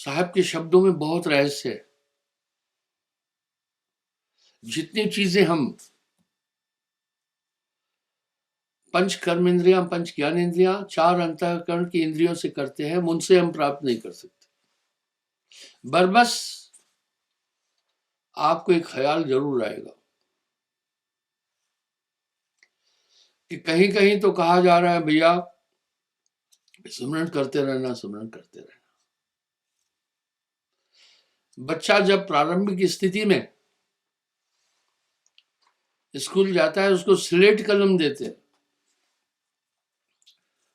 साहब के शब्दों में बहुत रहस्य है। जितनी चीजें हम पंच कर्मेंद्रियां, पंच ज्ञानेंद्रियां, चार अंतःकरण की इंद्रियों से करते हैं, उनसे हम प्राप्त नहीं कर सकते। बस आपको एक ख्याल जरूर आएगा कि कहीं कहीं तो कहा जा रहा है भैया स्मरण करते रहना, स्मरण करते रहना। बच्चा जब प्रारंभिक स्थिति में स्कूल जाता है उसको स्लेट कलम देते हैं।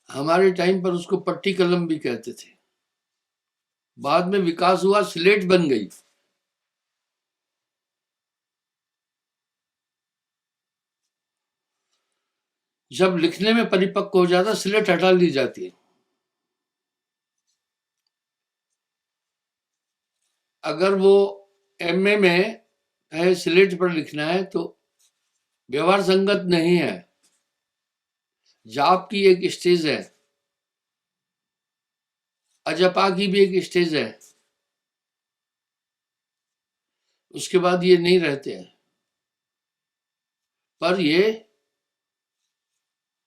हमारे टाइम पर उसको पट्टी कलम भी कहते थे। बाद में विकास हुआ, स्लेट बन गई। जब लिखने में परिपक्व हो जाता स्लेट हटा ली जाती है। अगर वो एमए में है, स्लेट पर लिखना है तो व्यवहार संगत नहीं है। जाप की एक स्टेज है, अजपा की भी एक स्टेज है, उसके बाद ये नहीं रहते हैं। पर ये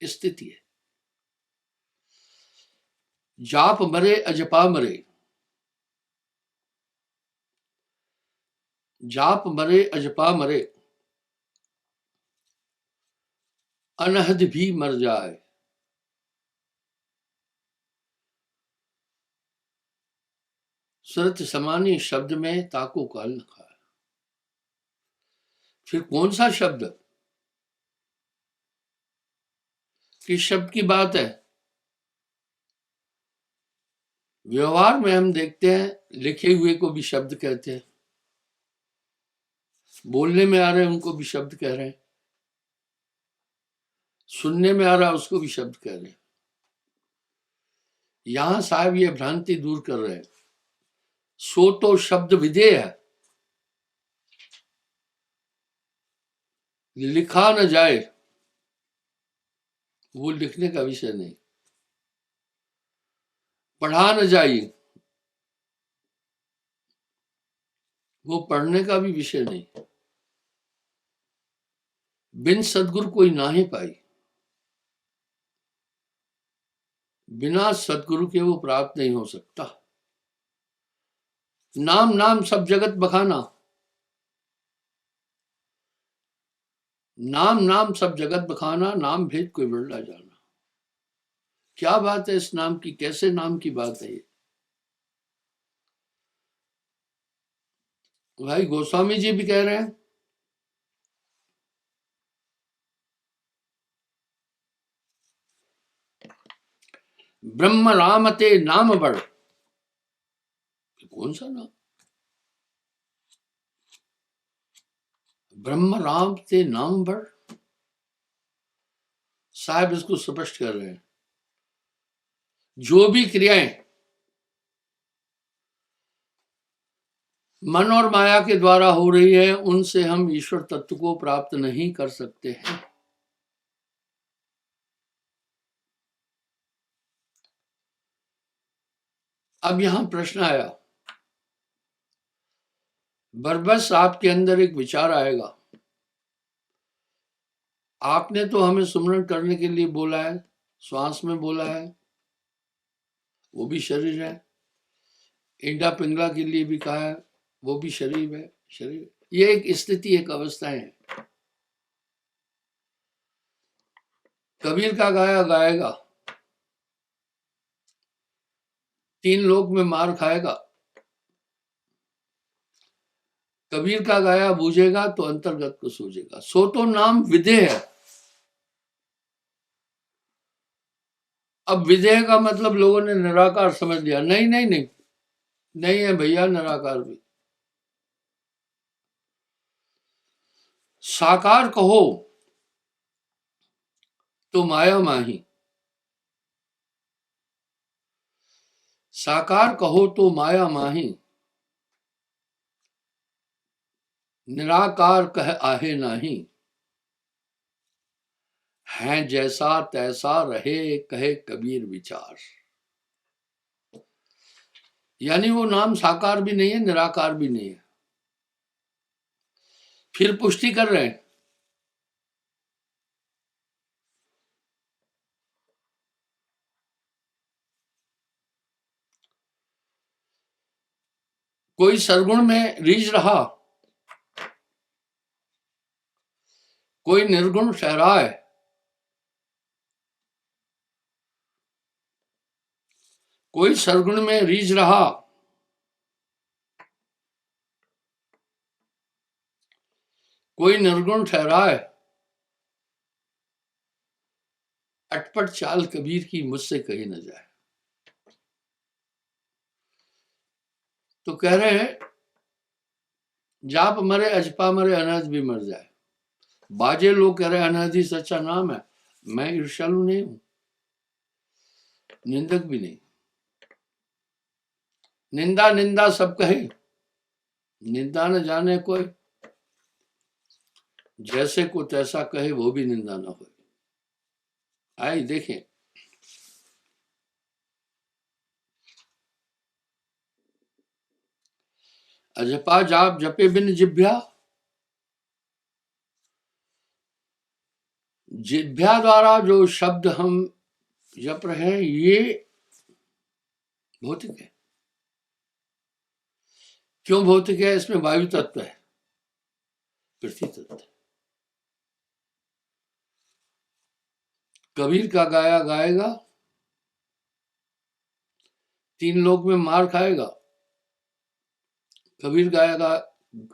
स्थिति है। जाप मरे अजपा मरे, जाप मरे अजपा मरे, अनहद भी मर जाए। सुरत समानी शब्द में ताको काल न खाए। फिर कौन सा शब्द, किस शब्द की बात है? व्यवहार में हम देखते हैं लिखे हुए को भी शब्द कहते हैं, बोलने में आ रहे हैं उनको भी शब्द कह रहे हैं, सुनने में आ रहा है उसको भी शब्द कह रहे हैं। यहां साहब ये भ्रांति दूर कर रहे हैं। सो तो शब्द विधेय है, लिखा न जाए वो लिखने का विषय नहीं, पढ़ा न जाए वो पढ़ने का भी विषय नहीं। बिन सदगुरु कोई नाहे पाई, बिना सदगुरु के वो प्राप्त नहीं हो सकता। नाम नाम सब जगत बखाना, नाम नाम सब जगत बखाना, नाम भेद कोई बिरला जाना। क्या बात है इस नाम की, कैसे नाम की बात है ये? भाई गोस्वामी जी भी कह रहे हैं ब्रह्म राम ते नाम बड़। कौन सा नाम? ब्रह्म राम ते नाम बड़। साहब इसको स्पष्ट कर रहे हैं, जो भी क्रियाएं मन और माया के द्वारा हो रही है उनसे हम ईश्वर तत्व को प्राप्त नहीं कर सकते हैं। अब यहां प्रश्न आया, बरबस आपके अंदर एक विचार आएगा। आपने तो हमें सुमरण करने के लिए बोला है, श्वास में बोला है, वो भी शरीर है। इंडा पिंगला के लिए भी कहा है, वो भी शरीर है। शरीर ये एक स्थिति, एक अवस्था है। कबीर का गाया गाएगा, तीन लोक में मार खाएगा। कबीर का गाया बूझेगा तो अंतर्गत को सूझेगा। सो तो नाम विधेय है। अब विधेय का मतलब लोगों ने निराकार समझ लिया। नहीं नहीं नहीं, नहीं है भैया निराकार भी। साकार कहो तो माया माही, साकार कहो तो माया माही, निराकार कह आहे नाही, है जैसा तैसा रहे कहे कबीर विचार। यानी वो नाम साकार भी नहीं है, निराकार भी नहीं है। फिर पुष्टि कर रहे हैं, कोई सरगुण में रीझ रहा, कोई निर्गुण ठहराए, कोई सरगुण में रीझ रहा, कोई निर्गुण ठहराए, अटपट चाल कबीर की मुझसे कही न जाए। तो कह रहे हैं, जाप मरे अजपा मरे अनाज भी मर जाए। बाजे लोग कह रहे हैं अनाज ही सच्चा नाम है। मैं ईर्ष्यालु नहीं हूं, निंदक भी नहीं। निंदा निंदा सब कहे, निंदा न जाने कोई, जैसे को तैसा कहे वो भी निंदा न हो। आई देखें, अजपा जाप जपे बिन जिभ्या, जिभ्या द्वारा जो शब्द हम जप रहे हैं ये भौतिक है। क्यों भौतिक है? इसमें वायु तत्व है, पृथ्वी तत्व है। कबीर का गाया गाएगा, तीन लोक में मार खाएगा। कबीर गाएगा,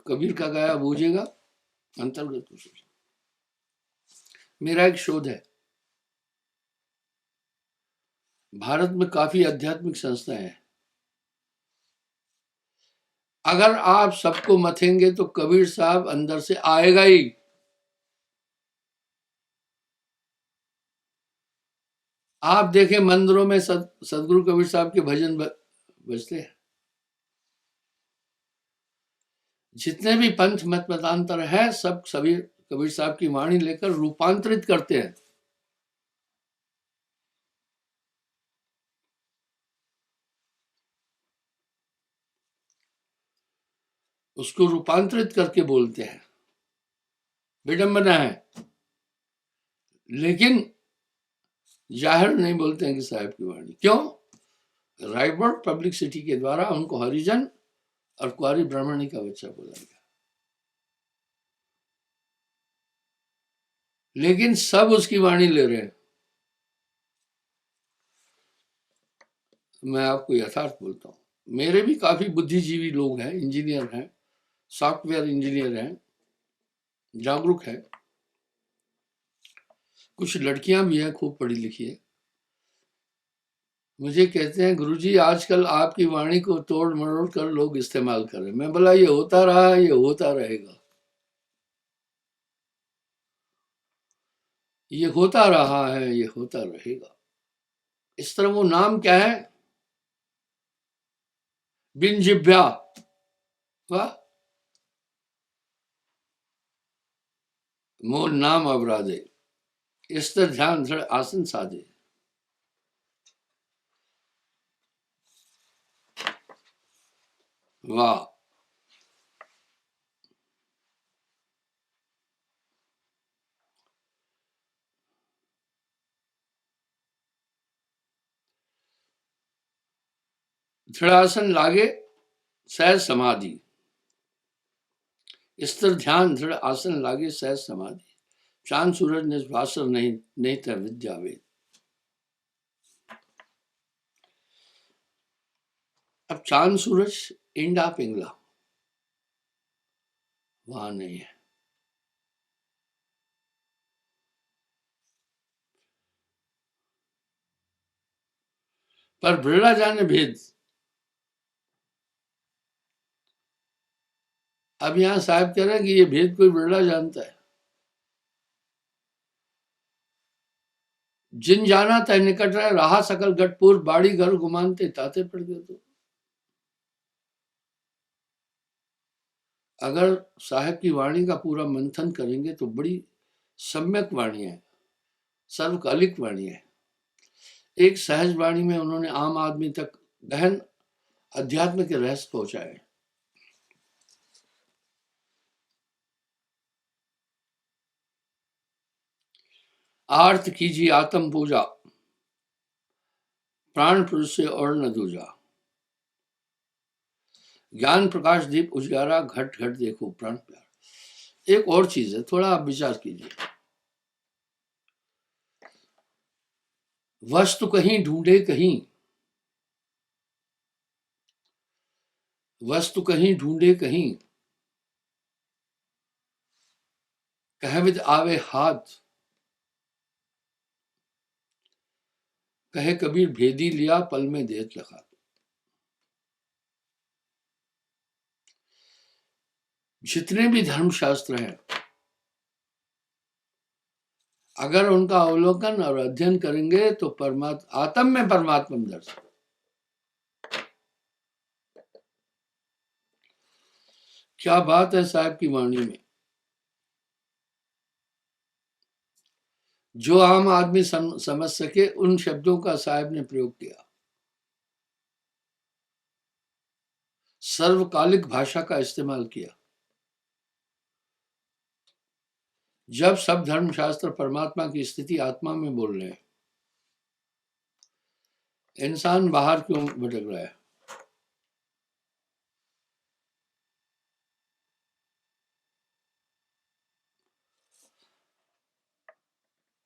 कबीर का गाया बूझेगा, अंतर्गत कुछ। मेरा एक शोध है, भारत में काफी आध्यात्मिक संस्थाएं हैं। अगर आप सबको मथेंगे तो कबीर साहब अंदर से आएगा ही। आप देखें मंदिरों में सदगुरु कबीर साहब के भजन बजते हैं। जितने भी पंथ मत मतांतर है सब सभी कबीर साहब की वाणी लेकर रूपांतरित करते हैं। उसको रूपांतरित करके बोलते हैं। विडंबना है, लेकिन जाहिर नहीं बोलते हैं कि साहब की वाणी। क्यों? रायबर्ग पब्लिक सिटी के द्वारा उनको हरिजन और कुआरी ब्राह्मणी का बच्चा बोला गया, लेकिन सब उसकी वाणी ले रहे हैं। मैं आपको यथार्थ बोलता हूँ, मेरे भी काफी बुद्धिजीवी लोग हैं, इंजीनियर हैं, सॉफ्टवेयर इंजीनियर हैं, जागरूक है। कुछ लड़कियां भी हैं खूब पढ़ी लिखी है। मुझे कहते हैं गुरुजी आजकल आपकी वाणी को तोड़ मरोड़ कर लोग इस्तेमाल कर रहे हैं। मैं बोला ये होता रहा, ये होता रहेगा, ये होता रहा है, ये होता रहेगा। इस तरह वो नाम क्या है? बिन जिभ्या, वाह, मोर नाम अवराधे, स्थिर ध्यान दृढ़ आसन साधे। वाह, दृढ़ासन लागे सहज समाधि, स्थिर ध्यान दृढ़ आसन लागे सहज समाधि, चांद सूरज निभासर नहीं तय विद्या वेद। अब चांद सूरज इंडा पिंगला वहां नहीं है। पर बिरला जाने भेद। अब यहां साहब कह रहे हैं कि ये भेद कोई बिरला जानता है। जिन जाना तय निकट रहे, रहा सकल गटपुर, बाड़ी घर गुमानते ताते पड़ गए। तो अगर साहब की वाणी का पूरा मंथन करेंगे तो बड़ी सम्यक वाणी है, सर्वकालिक वाणी है। एक सहज वाणी में उन्होंने आम आदमी तक गहन अध्यात्म के रहस्य पहुंचाए। आर्त कीजिए आत्म पूजा, प्राण पुरुष से और न दूजा। ज्ञान प्रकाश दीप उजियारा, घट घट देखो प्राण प्यार। एक और चीज है, थोड़ा आप विचार कीजिए। वस्तु कहीं ढूंढे कहीं, वस्तु कहीं ढूंढे कहीं, कहविद आवे हाथ, कहे कबीर भेदी लिया पल में देत लखा। जितने भी धर्मशास्त्र हैं, अगर उनका अवलोकन और अध्ययन करेंगे तो परमात्मा, आत्म में परमात्मा दर्शन। क्या बात है साहब की वाणी में। जो आम आदमी समझ सके उन शब्दों का साहब ने प्रयोग किया। सर्वकालिक भाषा का इस्तेमाल किया। जब सब धर्मशास्त्र परमात्मा की स्थिति आत्मा में बोल रहे हैं, इंसान बाहर क्यों भटक रहा है?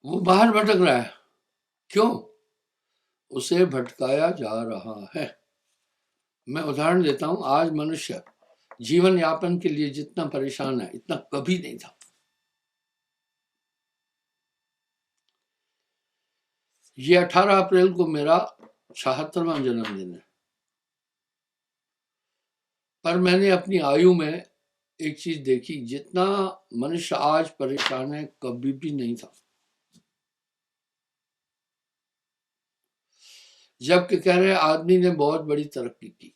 वो बाहर भटक रहा है, क्यों? उसे भटकाया जा रहा है। मैं उदाहरण देता हूं, आज मनुष्य जीवन यापन के लिए जितना परेशान है, इतना कभी नहीं था। ये 18 अप्रैल को मेरा 76वां जन्मदिन है, पर मैंने अपनी आयु में एक चीज देखी, जितना मनुष्य आज परेशान है कभी भी नहीं था। जबकि कह रहे आदमी ने बहुत बड़ी तरक्की की।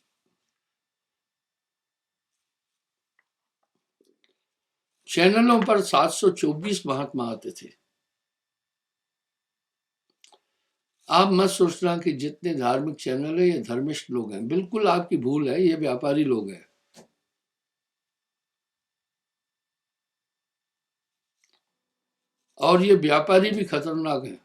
चैनलों पर 724 महात्मा आते थे। आप मत सोचना कि जितने धार्मिक चैनल है ये धर्मिष्ठ लोग हैं, बिल्कुल आपकी भूल है, ये व्यापारी लोग हैं। और ये व्यापारी भी खतरनाक है।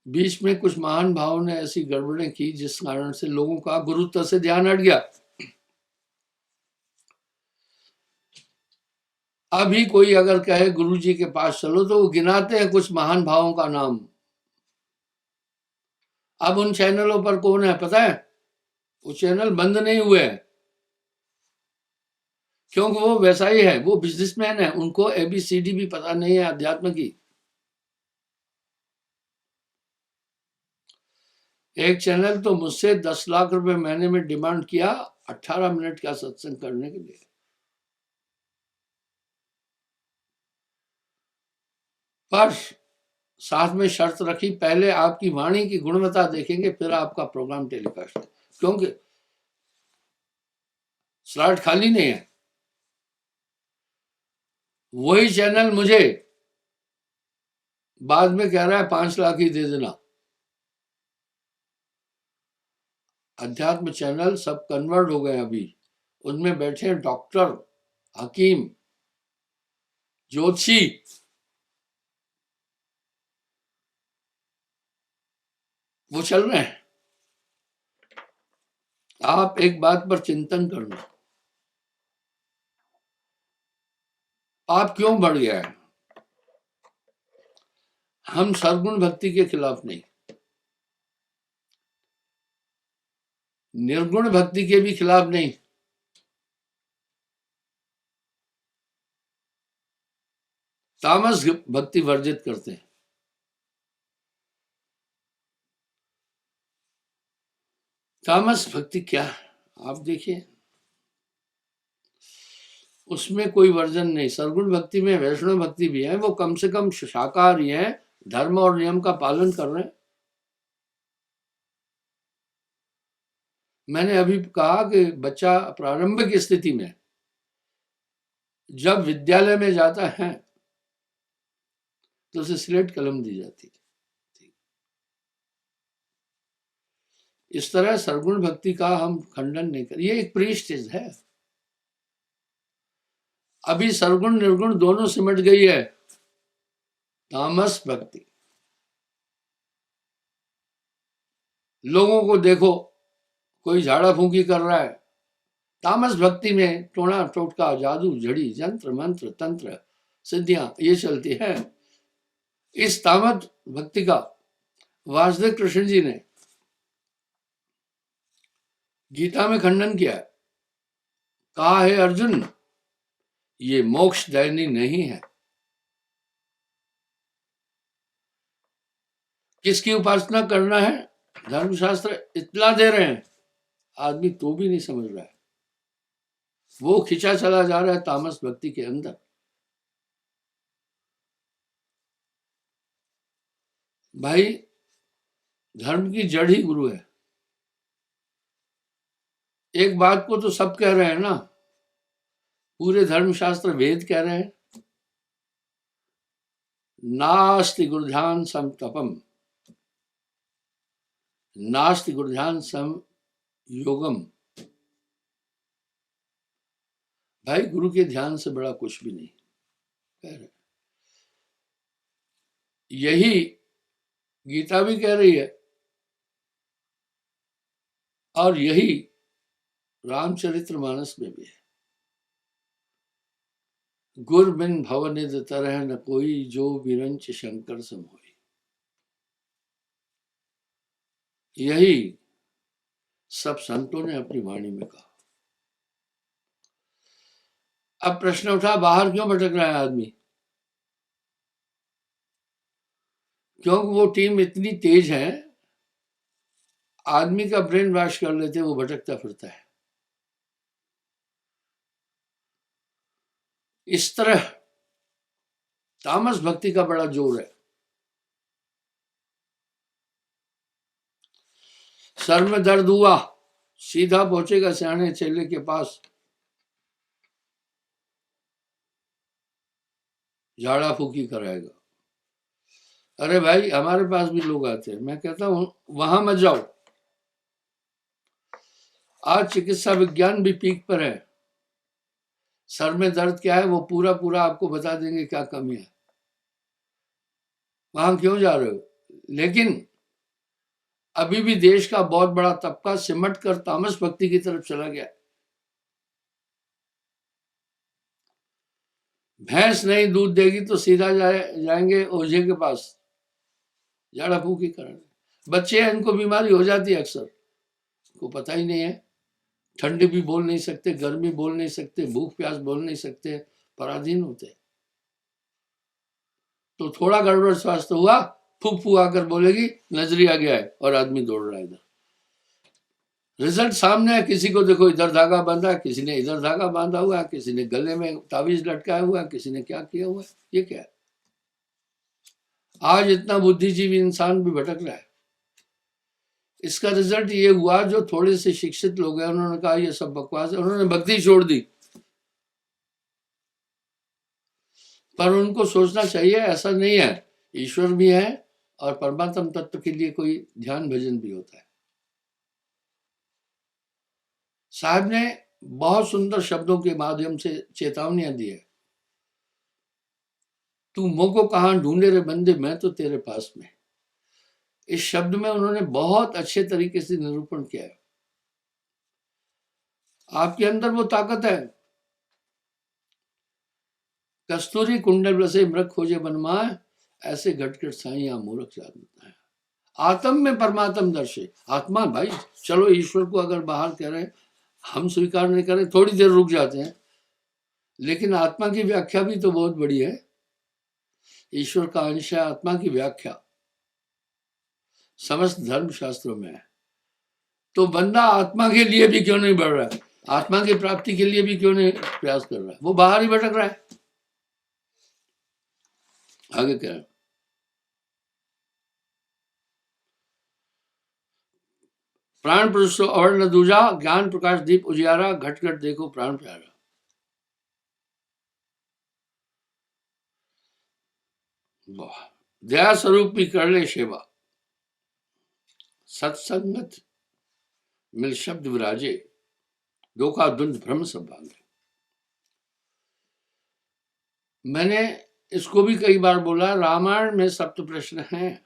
बीच में कुछ महान भावों ने ऐसी गड़बड़ें की जिस कारण से लोगों का गुरुत्व से ध्यान हट गया। अभी कोई अगर कहे गुरु जी के पास चलो तो वो गिनाते हैं कुछ महान भावों का नाम। अब उन चैनलों पर कौन है पता है? वो चैनल बंद नहीं हुए हैं, क्योंकि वो वैसा ही है, वो बिजनेसमैन है, उनको एबीसीडी भी पता नहीं है अध्यात्म की। एक चैनल तो मुझसे 10 लाख रुपए महीने में डिमांड किया 18 मिनट का सत्संग करने के लिए। पर साथ में शर्त रखी, पहले आपकी वाणी की गुणवत्ता देखेंगे फिर आपका प्रोग्राम टेलीकास्ट, क्योंकि स्लॉट खाली नहीं है। वही चैनल मुझे बाद में कह रहा है 5 लाख ही दे देना। अध्यात्म चैनल सब कन्वर्ट हो गए अभी, उनमें बैठे डॉक्टर, हकीम, ज्योतिषी, वो चल रहे हैं। आप एक बात पर चिंतन करना, आप क्यों बढ़ गया है? हम सरगुण भक्ति के खिलाफ नहीं, निर्गुण भक्ति के भी खिलाफ नहीं, तामस भक्ति वर्जित करते हैं। तामस भक्ति क्या है आप देखिए, उसमें कोई वर्जन नहीं। सरगुण भक्ति में वैष्णव भक्ति भी है, वो कम से कम शाकाहारी है, धर्म और नियम का पालन कर रहे हैं। मैंने अभी कहा कि बच्चा प्रारंभिक स्थिति में जब विद्यालय में जाता है तो उसे स्लेट कलम दी जाती है। इस तरह सरगुण भक्ति का हम खंडन नहीं कर, ये एक प्री स्टेज है। अभी सरगुण निर्गुण दोनों सिमट गई है। तामस भक्ति, लोगों को देखो, कोई झाड़ा फूंकी कर रहा है, तामस भक्ति में टोना टोटका, जादू, झड़ी, यंत्र मंत्र, तंत्र, सिद्धियां ये चलती है। इस तामस भक्ति का वासुदेव कृष्ण जी ने गीता में खंडन किया। कहा है अर्जुन, ये मोक्षदायिनी नहीं है। किसकी उपासना करना है? धर्मशास्त्र इतना दे रहे हैं, आदमी तो भी नहीं समझ रहा है। वो खिंचा चला जा रहा है तामस भक्ति के अंदर। भाई, धर्म की जड़ ही गुरु है। एक बात को तो सब कह रहे हैं ना, पूरे धर्मशास्त्र वेद कह रहे हैं, नास्ति गुरुध्यान सम तपम, नास्ति गुरुध्यान सम योगम। भाई, गुरु के ध्यान से बड़ा कुछ भी नहीं कह रहे। यही गीता भी कह रही है, और यही रामचरितमानस में भी है। गुर बिन भवनिध तरह न कोई, जो विरंच शंकर सम होई। यही सब संतों ने अपनी वाणी में कहा। अब प्रश्न उठा, बाहर क्यों भटक रहा है आदमी? क्योंकि वो टीम इतनी तेज है, आदमी का ब्रेन वॉश कर लेते, वो भटकता फिरता है। इस तरह तामस भक्ति का बड़ा जोर है। सर में दर्द हुआ, सीधा पहुंचेगा सियाने चेले के पास, झाड़ा फूकी कराएगा। अरे भाई, हमारे पास भी लोग आते हैं, मैं कहता हूं वहां मत जाओ। आज चिकित्सा विज्ञान भी पीक पर है। सर में दर्द क्या है वो पूरा पूरा आपको बता देंगे, क्या कमी है। वहां क्यों जा रहे हो? लेकिन अभी भी देश का बहुत बड़ा तबका सिमट कर तामस भक्ति की तरफ चला गया। भैंस नहीं दूध देगी तो सीधा जाएंगे ओझे के पास, झाड़ा फूकी कराने। बच्चे हैं, इनको बीमारी हो जाती है अक्सर, को पता ही नहीं है। ठंडी भी बोल नहीं सकते, गर्मी बोल नहीं सकते, भूख प्यास बोल नहीं सकते, पराधीन होते। तो थोड़ा गड़बड़ स्वास्थ्य हुआ, फूक फूक आकर बोलेगी नजरिया गया है, और आदमी दौड़ रहा है इधर। रिजल्ट सामने है। किसी को देखो इधर धागा बांधा है, किसी ने इधर धागा बांधा हुआ है, किसी ने गले में ताबीज लटकाया हुआ है, किसी ने क्या किया हुआ है। ये क्या है? आज इतना बुद्धिजीवी इंसान भी भटक रहा है। इसका रिजल्ट ये हुआ, जो थोड़े से शिक्षित लोग हैं उन्होंने कहा ये सब बकवास है, उन्होंने भक्ति छोड़ दी। पर उनको सोचना चाहिए ऐसा नहीं है, ईश्वर भी है और परमात्म तत्व के लिए कोई ध्यान भजन भी होता है। साहब ने बहुत सुंदर शब्दों के माध्यम से चेतावनियां दी है। तू मुझ को कहां ढूंढे रे बंदे, मैं तो तेरे पास में। इस शब्द में उन्होंने बहुत अच्छे तरीके से निरूपण किया है। आपके अंदर वो ताकत है। कस्तूरी कुंडल बसे मृग खोजे बनमाए, ऐसे घटघट साइया मूर्ख जानता है। आत्म में परमात्म दर्शे। आत्मा भाई, चलो ईश्वर को अगर बाहर कह रहे हैं, हम स्वीकार नहीं करें, थोड़ी देर रुक जाते हैं, लेकिन आत्मा की व्याख्या भी तो बहुत बड़ी है। ईश्वर का अंश है, आत्मा की व्याख्या समस्त धर्म शास्त्रों में है। तो बंदा आत्मा के लिए भी क्यों नहीं बढ़ रहा है? आत्मा की प्राप्ति के लिए भी क्यों नहीं प्रयास कर रहा है? वो बाहर ही भटक रहा है। आगे क्या है? प्राण पुरुष अवर्ण दूजा, ज्ञान प्रकाश दीप उजियारा, घट घट देखो प्राण प्यारा। दया स्वरूप भी कर ले सेवा, सत्संगत मिल शब्द विराजे, धोखा धुंध भ्रम सब भांगे। मैंने इसको भी कई बार बोला, रामायण में सप्त प्रश्न हैं।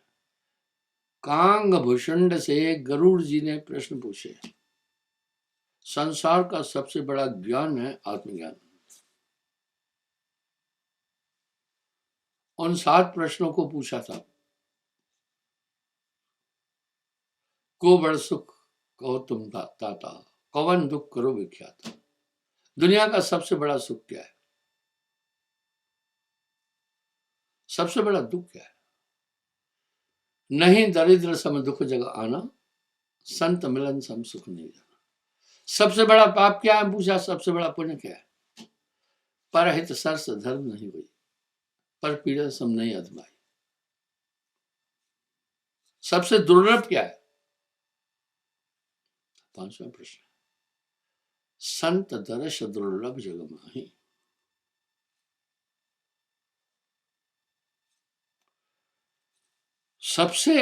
कांग भूषुंड से गरुड़ जी ने प्रश्न पूछे। संसार का सबसे बड़ा ज्ञान है आत्मज्ञान। उन 7 प्रश्नों को पूछा था। को बड़ सुख कहो तुम ताता, कवन दुख करो विख्यात। दुनिया का सबसे बड़ा सुख क्या है? सबसे बड़ा दुख क्या है? नहीं दरिद्र सम दुख जग आना, संत मिलन सम सुख नहीं जाना। सबसे बड़ा पाप क्या है पूछा, सबसे बड़ा पुण्य क्या है? परहित सरस धर्म नहीं हुई, पर पीड़ा सम नहीं अधमाई। सबसे दुर्लभ क्या है? 5वां प्रश्न, संत दर्श दुर्लभ जग माही। सबसे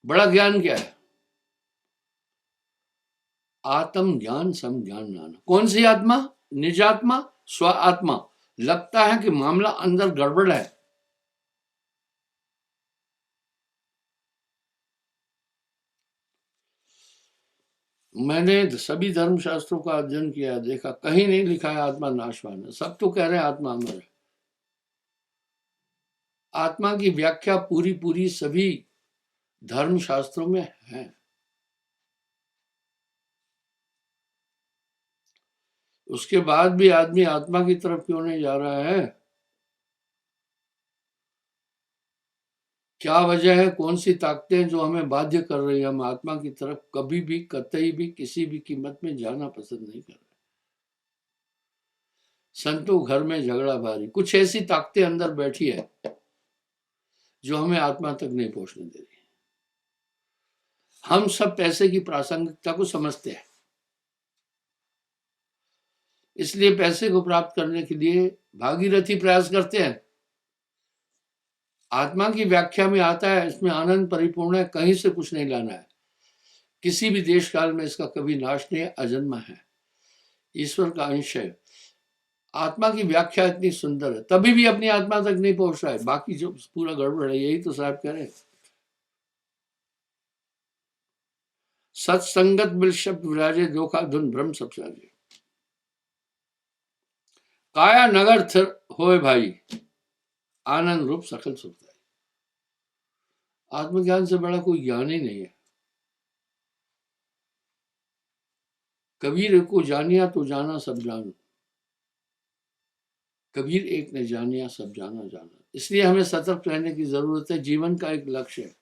बड़ा ज्ञान क्या है? आत्म ज्ञान सम ज्ञान नाना। कौन सी आत्मा? निज आत्मा, स्व आत्मा। लगता है कि मामला अंदर गड़बड़ है, मैंने सभी धर्म शास्त्रों का अध्ययन किया, देखा कहीं नहीं लिखा है आत्मा नाशवान है। सब तो कह रहे हैं आत्मा अमर है। आत्मा की व्याख्या पूरी पूरी सभी धर्म शास्त्रों में है। उसके बाद भी आदमी आत्मा की तरफ क्यों नहीं जा रहा है? क्या वजह है? कौन सी ताकतें जो हमें बाध्य कर रही है? हम आत्मा की तरफ कभी भी, कतई भी, किसी भी कीमत में जाना पसंद नहीं कर रहे। संतों घर में झगड़ा भारी, कुछ ऐसी ताकतें अंदर बैठी है जो हमें आत्मा तक नहीं पहुंचने दे रही। हम सब पैसे की प्रासंगिकता को समझते हैं, इसलिए पैसे को प्राप्त करने के लिए भागीरथी प्रयास करते हैं। आत्मा की व्याख्या में आता है, इसमें आनंद परिपूर्ण है, कहीं से कुछ नहीं लाना है, किसी भी देश काल में इसका कभी नाश नहीं है, अजन्मा है, ईश्वर का अंश है। आत्मा की व्याख्या इतनी सुंदर है, तभी भी अपनी आत्मा तक नहीं पहुंच रहा है, बाकी जो पूरा गड़बड़ है। यही तो साहब कह रहे हैं, सत्संगत बिल शब्द विराजे, धोखा धुन भ्रम सब साजे। काया नगर थिर होए भाई, आनंद रूप सकल सुखदाई। आत्मज्ञान से बड़ा कोई ज्ञान ही नहीं है। कबीर को जानिया तो जाना सब जान, कबीर एक ने जानिया सब जाना जाना। इसलिए हमें सतर्क रहने की जरूरत है। जीवन का एक लक्ष्य है।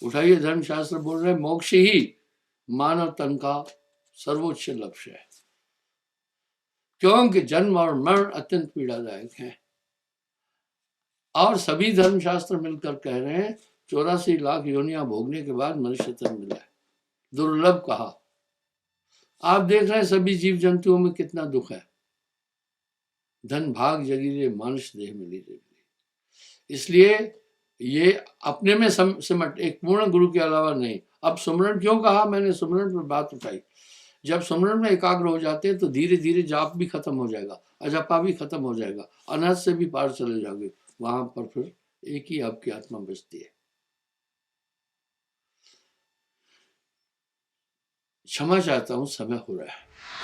उठाइए, धर्मशास्त्र बोल रहे हैं, मोक्ष ही मानव तन का सर्वोच्च लक्ष्य है, क्योंकि जन्म और मरण अत्यंत पीड़ादायक है। और सभी धर्मशास्त्र मिलकर कह रहे हैं 84 लाख योनियां भोगने के बाद मनुष्य तन मिला है। दुर्लभ कहा। आप देख रहे हैं सभी जीव जंतुओं में कितना दुख है। धन भाग जगीरे मानुष देह मिली रे। इसलिए ये अपने में सिमट, एक पूर्ण गुरु के अलावा नहीं। अब सुमरन क्यों कहा मैंने? सुमरन पर बात उठाई। जब सुमरन में एकाग्र हो जाते हैं तो धीरे धीरे जाप भी खत्म हो जाएगा, अजपा भी खत्म हो जाएगा, अनहद से भी पार चले जाओगे। वहां पर फिर एक ही आपकी आत्मा बचती है। क्षमा चाहता हूं, समय हो रहा है।